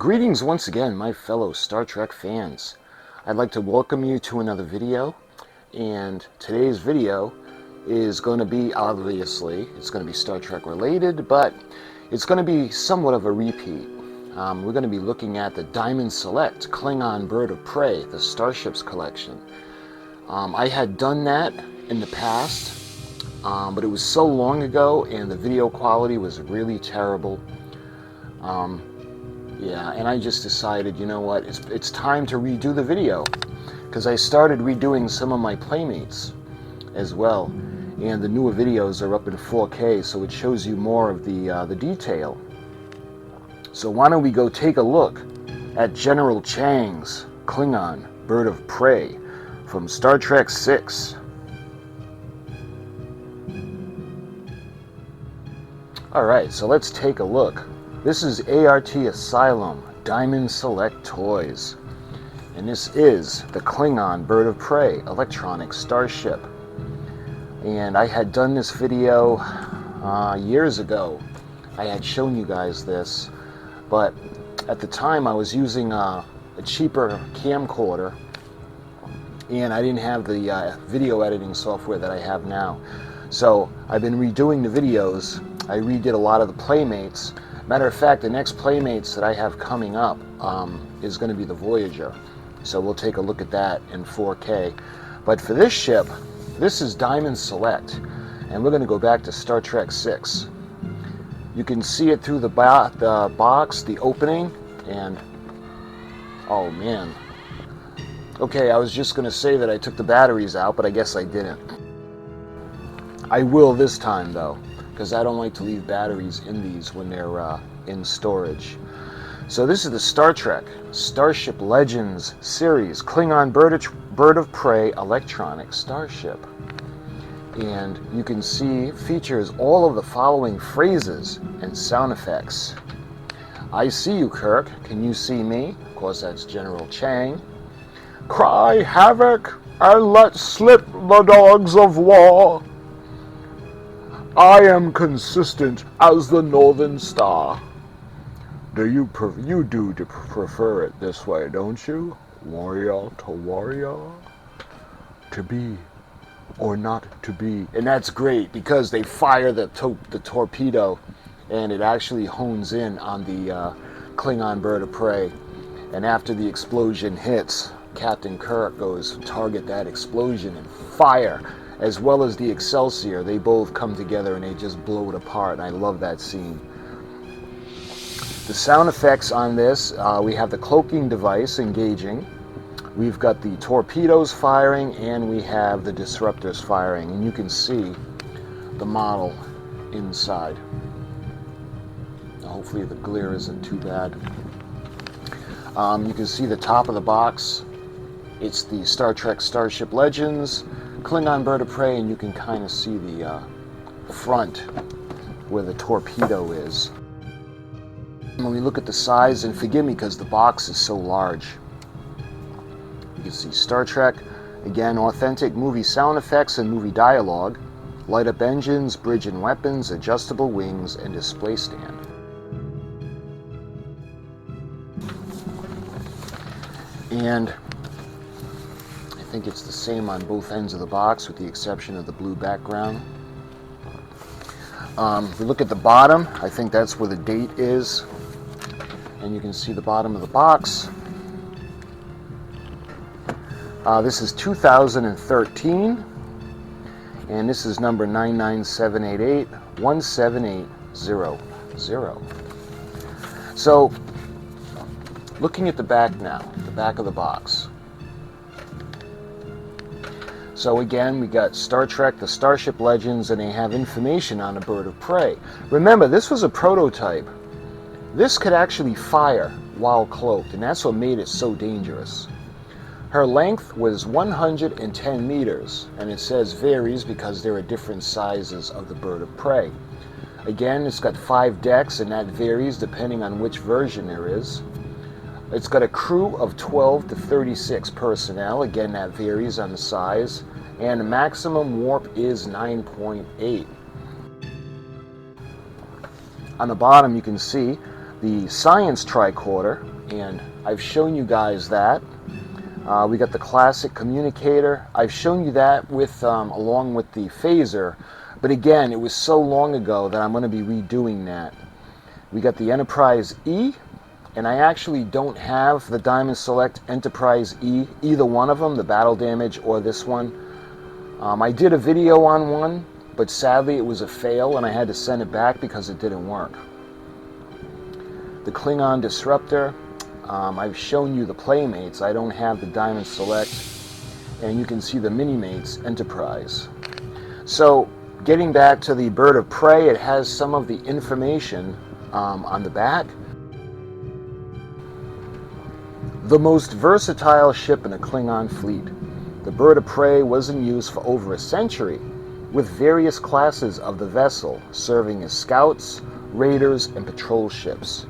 Greetings once again, my fellow Star Trek fans. I'd like to welcome you to another video, and today's video is going to be, obviously, it's going to be Star Trek related, but it's going to be somewhat of a repeat. We're going to be looking at the Diamond Select Klingon Bird of Prey, the Starships collection. I had done that in the past, but it was so long ago and the video quality was really terrible. Yeah, and I just decided, you know what, it's time to redo the video, because I started redoing some of my Playmates as well, and the newer videos are up in 4K, so it shows you more of the detail. So why don't we go take a look at General Chang's Klingon Bird of Prey from Star Trek VI. Alright, so let's take a look. This is ART Asylum Diamond Select Toys, and this is the Klingon Bird of Prey electronic starship. And I had done this video years ago. I had shown you guys this, but at the time I was using a cheaper camcorder, and I didn't have the video editing software that I have now. So I've been redoing the videos. I redid a lot of the Playmates. Matter of fact, the next Playmates that I have coming up is going to be the Voyager. So we'll take a look at that in 4K. But for this ship, this is Diamond Select, and we're going to go back to Star Trek VI. You can see it through the box, the opening, and oh man. Okay, I was just going to say that I took the batteries out, but I guess I didn't. I will this time though, because I don't like to leave batteries in these when they're in storage. So this is the Star Trek Starship Legends series Klingon Bird of Prey electronic starship. And you can see features all of the following phrases and sound effects. I see you, Kirk. Can you see me? Of course, that's General Chang. Cry havoc and let slip the dogs of war. I am consistent as the Northern Star. You do prefer it this way, don't you? Warrior to warrior, to be or not to be. And that's great because they fire the torpedo, and it actually hones in on the Klingon Bird of Prey. And after the explosion hits, Captain Kirk goes target that explosion and fire. As well as the Excelsior, they both come together and they just blow it apart, and I love that scene. The sound effects on this, we have the cloaking device engaging, we've got the torpedoes firing, and we have the disruptors firing, and you can see the model inside. Hopefully the glare isn't too bad. You can see the top of the box. It's the Star Trek Starship Legends Klingon Bird of Prey, and you can kind of see the front where the torpedo is. When we look at the size, and forgive me because the box is so large, you can see Star Trek, again authentic movie sound effects and movie dialogue, light up engines, bridge and weapons, adjustable wings, and display stand. And I think it's the same on both ends of the box with the exception of the blue background. If we look at the bottom, I think that's where the date is, and you can see the bottom of the box. This is 2013, and this is number 99788-17800. So looking at the back now, the back of the box. So again, we got Star Trek, the Starship Legends, and they have information on the Bird of Prey. Remember, this was a prototype. This could actually fire while cloaked, and that's what made it so dangerous. Her length was 110 meters, and it says varies because there are different sizes of the Bird of Prey. Again, it's got 5 decks, and that varies depending on which version there is. It's got a crew of 12 to 36 personnel. Again, that varies on the size. And the maximum warp is 9.8. On the bottom, you can see the science tricorder, and I've shown you guys that. We got the classic communicator. I've shown you that with along with the phaser, but again, it was so long ago that I'm going to be redoing that. We got the Enterprise E, and I actually don't have the Diamond Select Enterprise E, either one of them, the battle damage or this one. I did a video on one, but sadly it was a fail and I had to send it back because it didn't work. The Klingon Disruptor, I've shown you the Playmates. I don't have the Diamond Select, and you can see the Minimates Enterprise. So getting back to the Bird of Prey, it has some of the information on the back. The most versatile ship in the Klingon fleet, the Bird of Prey was in use for over a century, with various classes of the vessel serving as scouts, raiders, and patrol ships.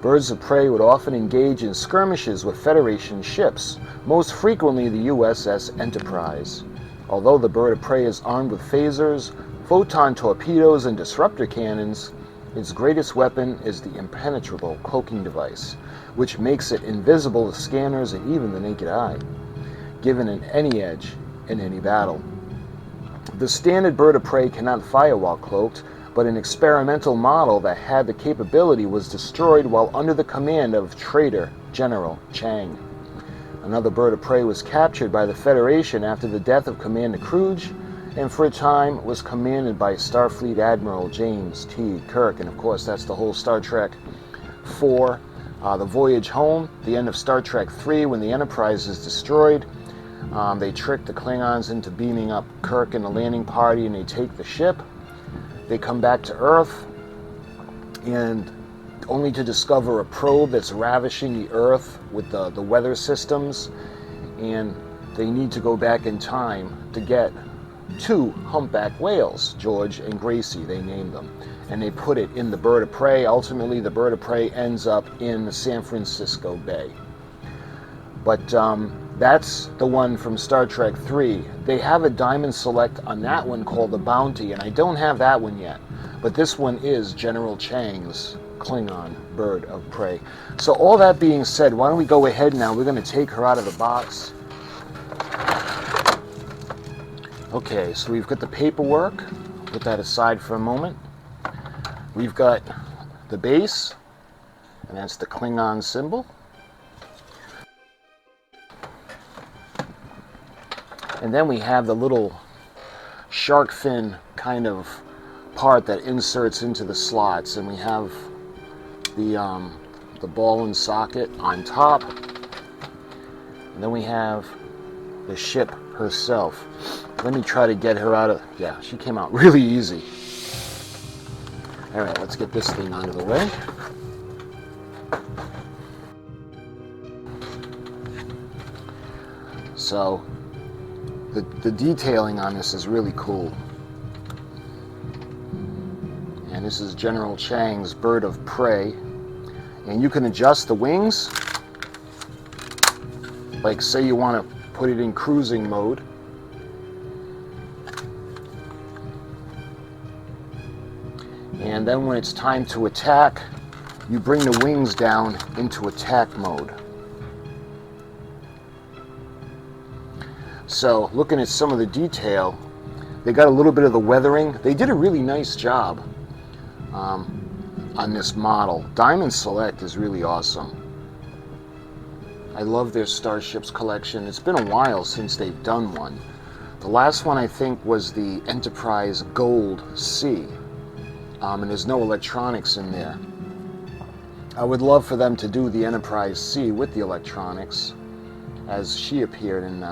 Birds of Prey would often engage in skirmishes with Federation ships, most frequently the USS Enterprise. Although the Bird of Prey is armed with phasers, photon torpedoes, and disruptor cannons, its greatest weapon is the impenetrable cloaking device, which makes it invisible to scanners and even the naked eye, given an any edge in any battle. The standard Bird of Prey cannot fire while cloaked, but an experimental model that had the capability was destroyed while under the command of traitor General Chang. Another Bird of Prey was captured by the Federation after the death of Commander Kruge, and for a time was commanded by Starfleet Admiral James T. Kirk, and of course that's the whole Star Trek 4, the voyage home, the end of Star Trek 3 when the Enterprise is destroyed. They trick the Klingons into beaming up Kirk and the landing party, and they take the ship. They come back to Earth, and only to discover a probe that's ravishing the Earth with the weather systems, and they need to go back in time to get two humpback whales, George and Gracie, they named them, and they put it in the Bird of Prey. Ultimately, the Bird of Prey ends up in the San Francisco Bay. But that's the one from Star Trek 3. They have a Diamond Select on that one called the Bounty, and I don't have that one yet. But this one is General Chang's Klingon Bird of Prey. So all that being said, why don't we go ahead now? We're going to take her out of the box. Okay, so we've got the paperwork. Put that aside for a moment. We've got the base, and that's the Klingon symbol. And then we have the little shark fin kind of part that inserts into the slots, and we have the ball and socket on top, and then we have the ship herself. Let me try to get her out of, yeah, she came out really easy. All right, let's get this thing out of the way. So the detailing on this is really cool. And this is General Chang's Bird of Prey. And you can adjust the wings. Like say you want to put it in cruising mode. And then when it's time to attack, you bring the wings down into attack mode. So looking at some of the detail, they got a little bit of the weathering. They did a really nice job on this model. Diamond Select is really awesome. I love their Starships collection. It's been a while since they've done one. The last one I think was the Enterprise Gold C. And there's no electronics in there. I would love for them to do the Enterprise C with the electronics, as she appeared in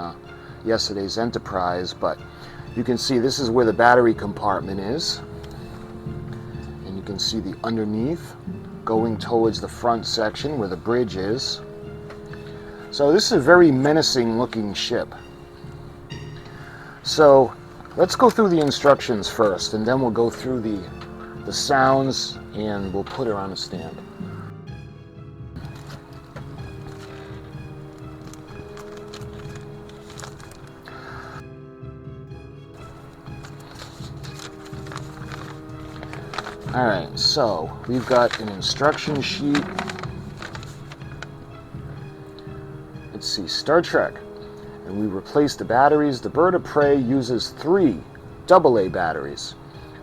yesterday's Enterprise, but you can see this is where the battery compartment is, and you can see the underneath going towards the front section where the bridge is. So this is a very menacing looking ship. So let's go through the instructions first, and then we'll go through the sounds, and we'll put her on a stand. Alright, so we've got an instruction sheet. Let's see, Star Trek. And we replace the batteries. The bird of prey uses 3 AA batteries.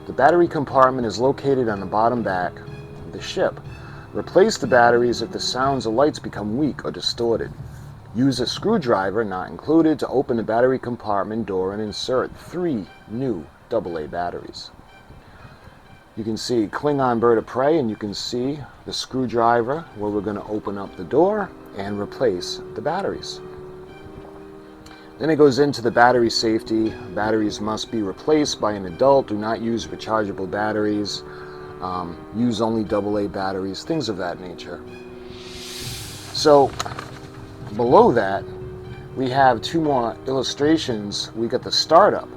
The battery compartment is located on the bottom back of the ship. Replace the batteries if the sounds or lights become weak or distorted. Use a screwdriver, not included, to open the battery compartment door and insert 3 new AA batteries. You can see Klingon bird of prey, and you can see the screwdriver where we're going to open up the door and replace the batteries. Then it goes into the battery safety. Batteries must be replaced by an adult. Do not use rechargeable batteries. Use only AA batteries, things of that nature. So below that, we have 2 more illustrations. We got the startup.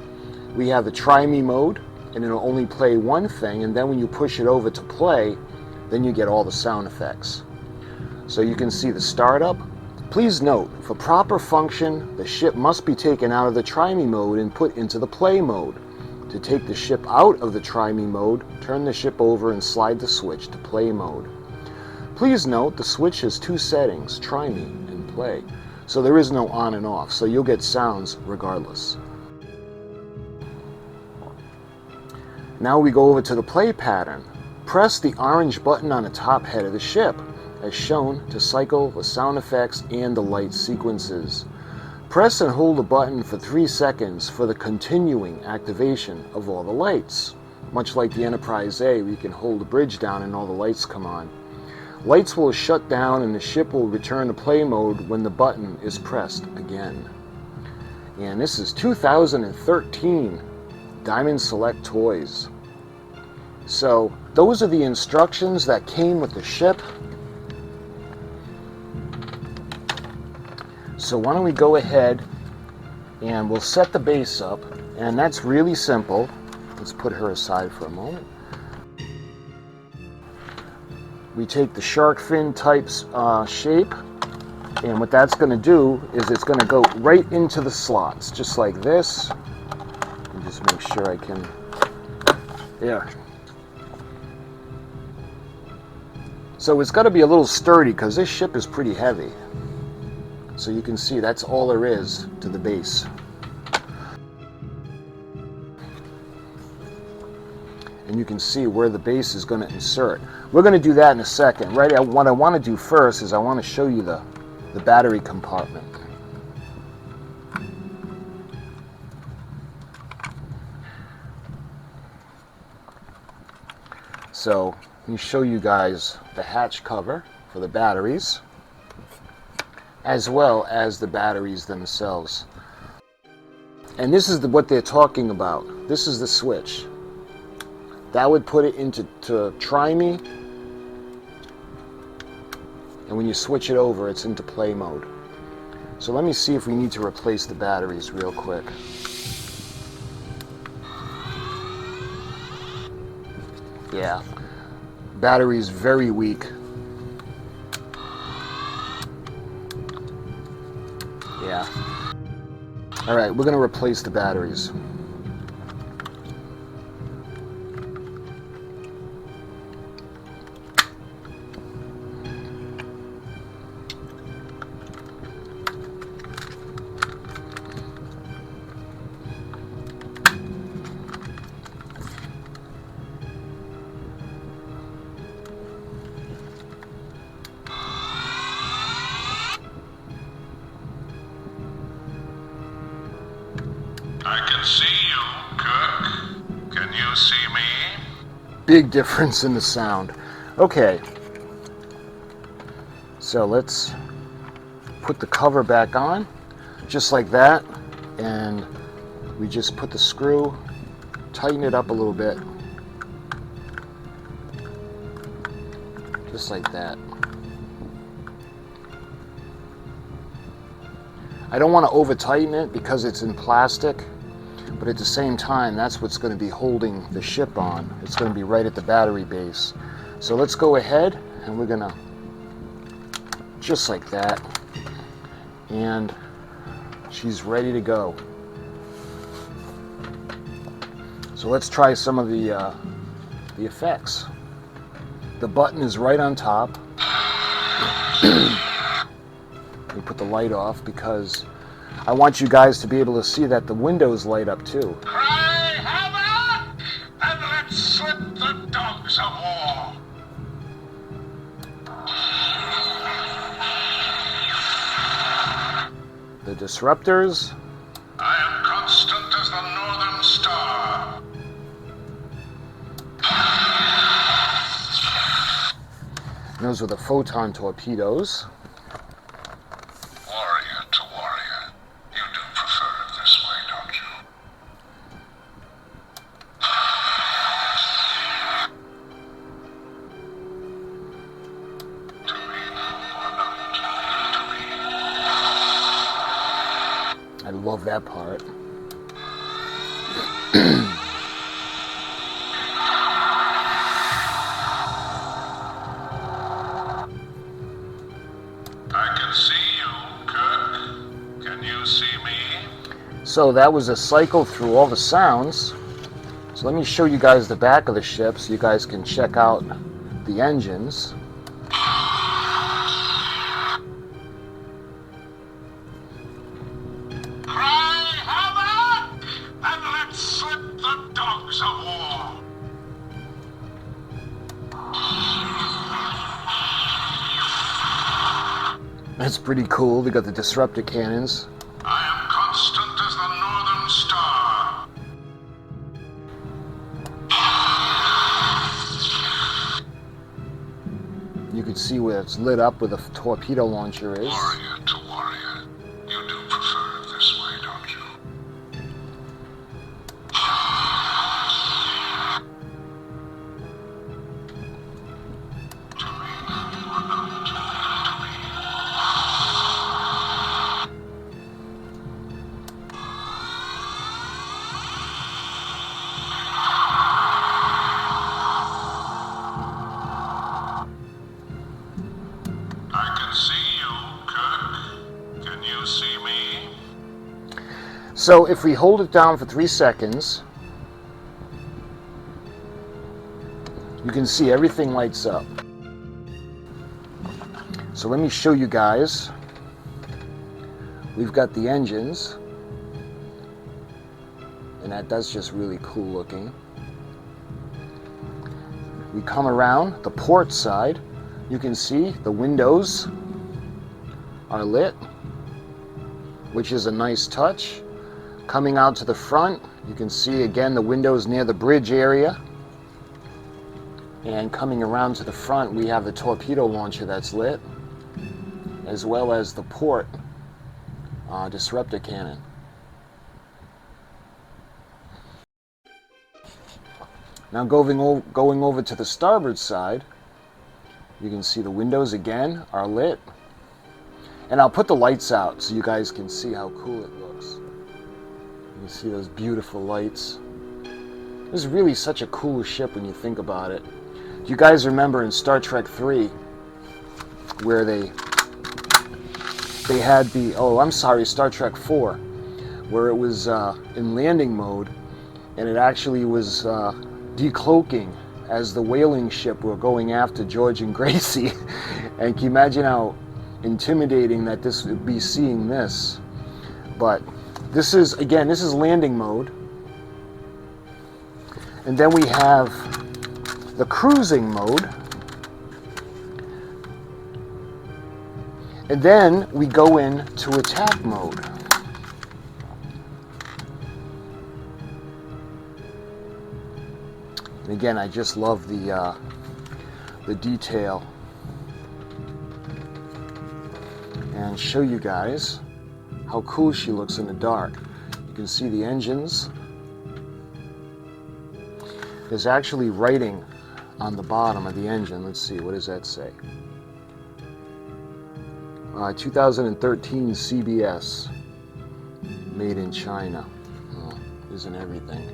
We have the try me mode, and it'll only play one thing, and then when you push it over to play, then you get all the sound effects. So you can see the startup. Please note, for proper function, the ship must be taken out of the try me mode and put into the play mode. To take the ship out of the try me mode, turn the ship over and slide the switch to play mode. Please note, the switch has 2 settings, try me and play. So there is no on and off, so you'll get sounds regardless. Now we go over to the play pattern. Press the orange button on the top head of the ship, as shown, to cycle the sound effects and the light sequences. Press and hold the button for 3 seconds for the continuing activation of all the lights. Much like the Enterprise A, where you can hold the bridge down and all the lights come on. Lights will shut down and the ship will return to play mode when the button is pressed again. And this is 2013 Diamond Select Toys. So those are the instructions that came with the ship. So why don't we go ahead and we'll set the base up, and that's really simple. Let's put her aside for a moment. We take the shark fin type's shape, and what that's going to do is it's going to go right into the slots, just like this. And just make sure I can, there. So it's got to be a little sturdy because this ship is pretty heavy. So you can see that's all there is to the base. And you can see where the base is going to insert. We're going to do that in a second. Right? What I want to do first is I want to show you the battery compartment. So let me show you guys the hatch cover for the batteries, as well as the batteries themselves. And this is what they're talking about. This is the switch. That would put it into try me, and when you switch it over, it's into play mode. So let me see if we need to replace the batteries real quick. Yeah, battery's very weak. Yeah. All right, we're gonna replace the batteries. I can see you, Cook. Can you see me? Big difference in the sound. Okay. So let's put the cover back on, just like that. And we just put the screw, tighten it up a little bit. Just like that. I don't want to over tighten it because it's in plastic. But at the same time, that's what's going to be holding the ship on. It's going to be right at the battery base. So let's go ahead and we're going to, just like that. And she's ready to go. So let's try some of the the effects. The button is right on top. We put the light off because I want you guys to be able to see that the windows light up too. Cry havoc, and let's slip the dogs of war. The disruptors. I am constant as the northern star. Those are the photon torpedoes. Warrior to warrior, you do prefer it this way, don't you? To be or not to be. I love that part. I can see you, Kirk. Can you see me? So that was a cycle through all the sounds. So let me show you guys the back of the ship so you guys can check out the engines. Cry havoc, and let's slip the dogs of war. That's pretty cool. They got the disruptor cannons. I am constant as the northern star. You can see where it's lit up where the torpedo launcher is. Warrior to warrior, you do prefer it this way, don't you? To be or not to be. I can see you, Kirk. Can you see me? So if we hold it down for 3 seconds, you can see everything lights up. So let me show you guys. We've got the engines, and that's just really cool looking. We come around the port side. You can see the windows are lit, which is a nice touch. Coming out to the front, you can see again the windows near the bridge area. And coming around to the front, we have the torpedo launcher that's lit, as well as the port disruptor cannon. Now going over to the starboard side, you can see the windows again are lit. And I'll put the lights out so you guys can see how cool it looks. You can see those beautiful lights. This is really such a cool ship when you think about it. Do you guys remember in Star Trek 3 where they had the, Star Trek 4, where it was in landing mode, and it actually was decloaking as the whaling ship were going after George and Gracie. And can you imagine how intimidating that this would be, seeing this? But this is landing mode. And then we have the cruising mode. And then we go into attack mode. And again, I just love the detail. And show you guys how cool she looks in the dark. You can see the engines. There's actually writing on the bottom of the engine. Let's see, what does that say? 2013 CBS, made in China. Oh, isn't everything?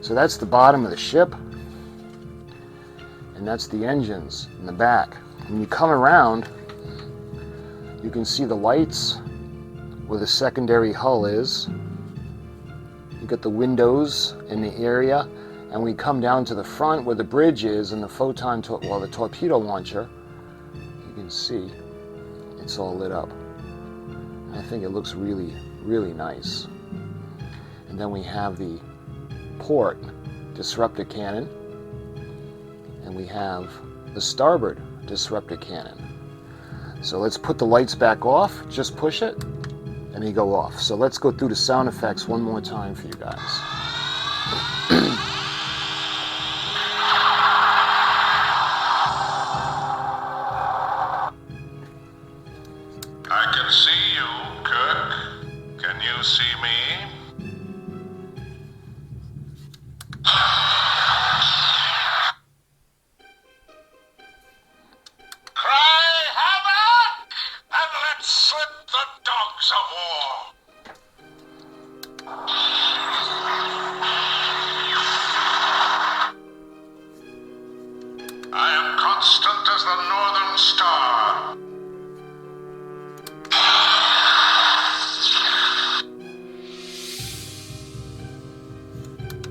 So that's the bottom of the ship, and that's the engines in the back. When you come around, you can see the lights where the secondary hull is. You got the windows in the area, And we come down to the front where the bridge is and the the torpedo launcher. You can see it's all lit up. I think it looks really, really nice. And then we have the port disruptor cannon, and we have the starboard disruptor cannon. So let's put the lights back off, just push it, and they go off. So let's go through the sound effects one more time for you guys. I can see you, Kirk. Can you see me? Cry havoc, and let's slip the dogs of war. I am constant as the northern star.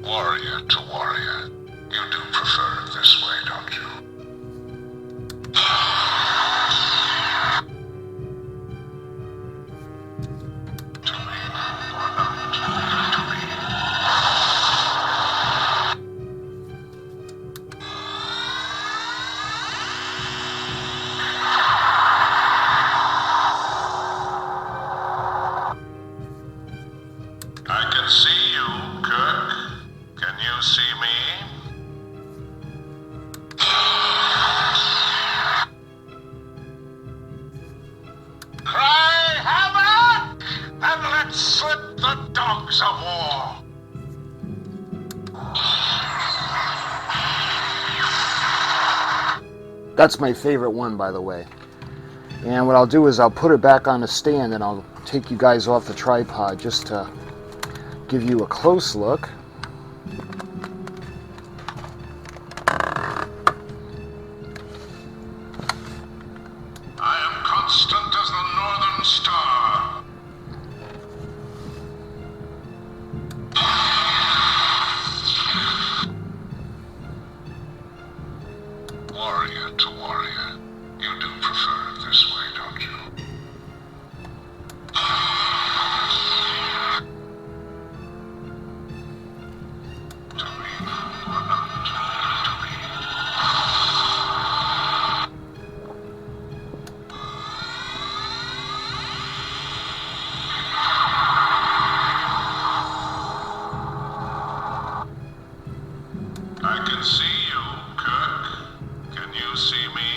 Warrior to warrior. You do prefer it this way, don't you? To me or not to me. I can see you, Kirk. Can you see me? Cry havoc, and let's slip the dogs of war. That's my favorite one, by the way. And what I'll do is I'll put it back on the stand and I'll take you guys off the tripod just to give you a close look. I am constant as the northern star. Warrior to warrior. You do prefer it this way, don't you? To me or not to me. I can see you, Kirk. Can you see me?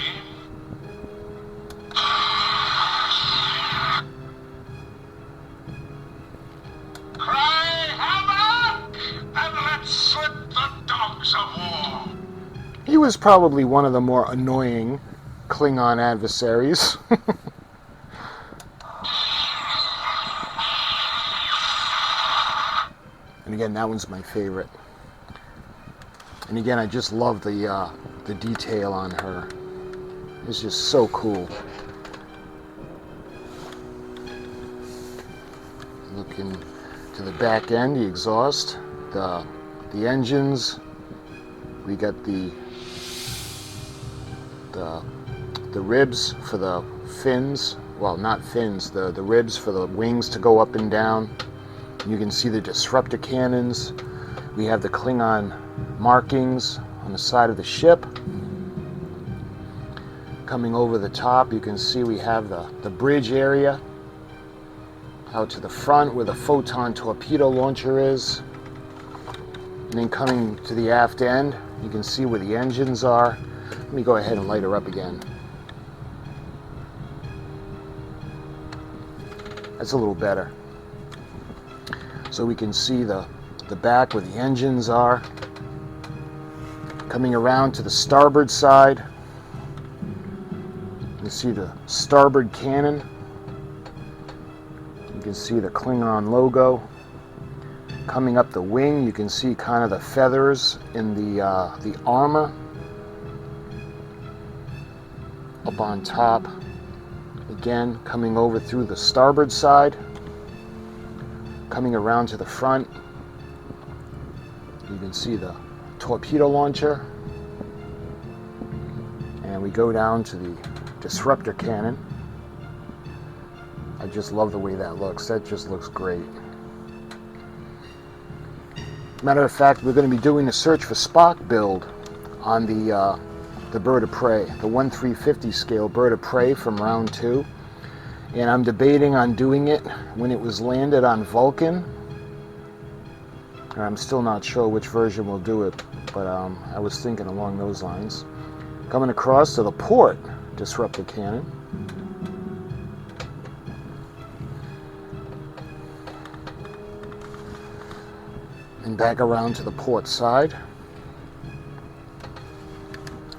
Cry havoc, and let's slip the dogs of war. He was probably one of the more annoying Klingon adversaries. And again, that one's my favorite. And again, I just love the detail on her. It's just so cool. Looking to the back end, the exhaust, the engines. We got the ribs for the fins. Well, not fins. The ribs for the wings to go up and down. You can see the disruptor cannons. We have the Klingon markings on the side of the ship. Coming over the top, you can see we have the bridge area out to the front where the photon torpedo launcher is. And then coming to the aft end, you can see where the engines are. Let me go ahead and light her up again. That's a little better. So we can see the back where the engines are. Coming around to the starboard side, you see the starboard cannon. You can see the Klingon logo. Coming up the wing, you can see kind of the feathers in the armor. Up on top, again, coming over through the starboard side. Coming around to the front, you can see the torpedo launcher. And we go down to the disruptor cannon. I just love the way that looks. That just looks great. Matter of fact, we're going to be doing a search for Spock build on the bird of prey, the 1/350 scale bird of prey from round 2. And I'm debating on doing it when it was landed on Vulcan. And I'm still not sure which version will do it, but I was thinking along those lines. Coming across to the port disruptor cannon. And back around to the port side.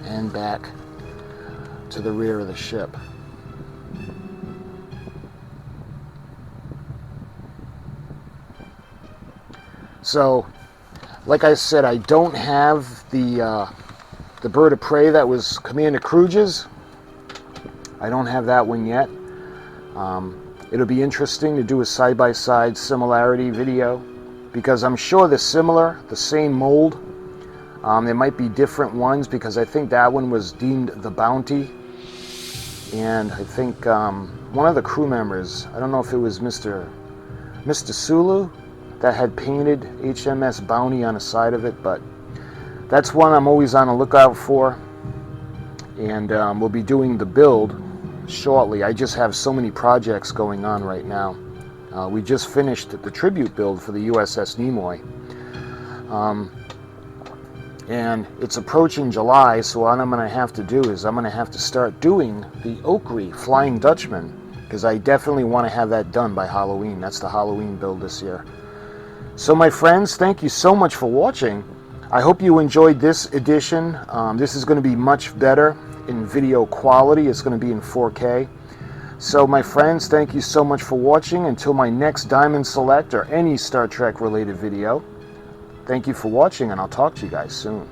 And back to the rear of the ship. So, like I said, I don't have the bird of prey that was Commander Cruge's. I don't have that one yet. It'll be interesting to do a side-by-side similarity video because I'm sure they're similar, the same mold. There might be different ones because I think that one was deemed the Bounty. And I think one of the crew members, I don't know if it was Mr. Sulu, that had painted HMS Bounty on the side of it, but that's one I'm always on the lookout for. And we'll be doing the build shortly. I just have so many projects going on right now. We just finished the tribute build for the USS Nimoy. And it's approaching July, so what I'm going to have to do is I'm going to have to start doing the Oakley Flying Dutchman, because I definitely want to have that done by Halloween. That's the Halloween build this year. So my friends, thank you so much for watching. I hope you enjoyed this edition. This is going to be much better in video quality. It's going to be in 4K. So my friends, thank you so much for watching. Until my next Diamond Select or any Star Trek related video, thank you for watching, and I'll talk to you guys soon.